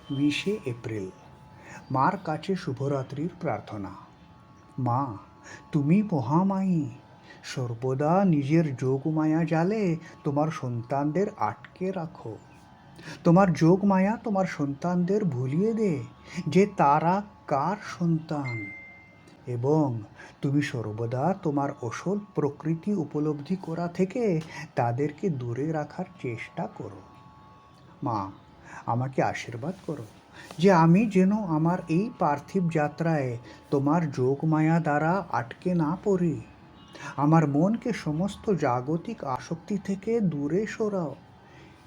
20 April মার কাছে শুভরাত্রির প্রার্থনা। মা, তুমি মহামায়ী, সর্বদা নিজের যোগমায়া জালে তোমার সন্তানদের আটকে রাখো। তোমার যোগমায়া তোমার সন্তানদের ভুলিয়ে দে যে তারা কার সন্তান, এবং তুমি সর্বদা তোমার আসল প্রকৃতি উপলব্ধি করা থেকে তাদেরকে দূরে রাখার চেষ্টা করো। মা, আমাকে আশীর্বাদ করো যে আমি যেন আমার এই পার্থিব যাত্রায় তোমার যোগমায়া দ্বারা আটকে না পড়ি। আমার মনকে সমস্ত জাগতিক আসক্তি থেকে দূরে সরাও,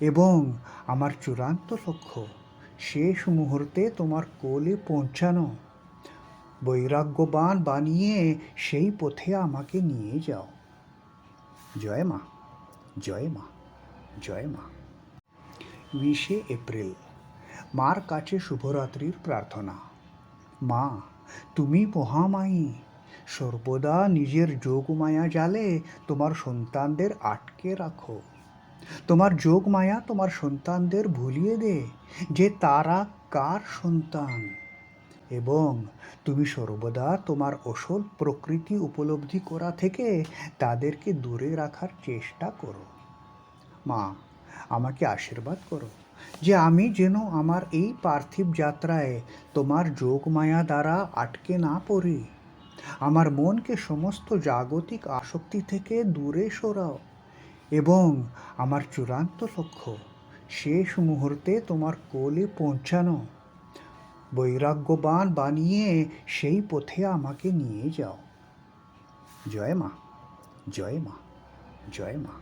এবং আমার চূড়ান্ত লক্ষ্য শেষ মুহূর্তে তোমার কোলে পৌঁছানো। বৈরাগ্যবান বানিয়ে সেই পথে আমাকে নিয়ে যাও। জয় মা, জয় মা, জয় মা। 20 এপ্রিল মার কাছে শুভরাত্রির প্রার্থনা। মা, তুমি মহামায়ী, সর্বদা নিজের যোগমায়া জালে তোমার সন্তানদের আটকে রাখো। তোমার যোগমায়া তোমার সন্তানদের ভুলিয়ে দে যে তারা কার সন্তান, এবং তুমি সর্বদা তোমার আসল প্রকৃতি উপলব্ধি করা থেকে তাদেরকে দূরে রাখার চেষ্টা করো। মা, আমাকে আশীর্বাদ করো যে আমি যেন আমার এই পার্থিব যাত্রায় তোমার যোগমায়া দ্বারা আটকে না পড়ি। আমার মনকে সমস্ত জাগতিক আসক্তি থেকে দূরে সরাও, এবং আমার চূড়ান্ত লক্ষ্য শেষ মুহূর্তে তোমার কোলে পৌঁছানো। বৈরাগ্যবান বানিয়ে সেই পথে আমাকে নিয়ে যাও। জয় মা, জয় মা, জয় মা।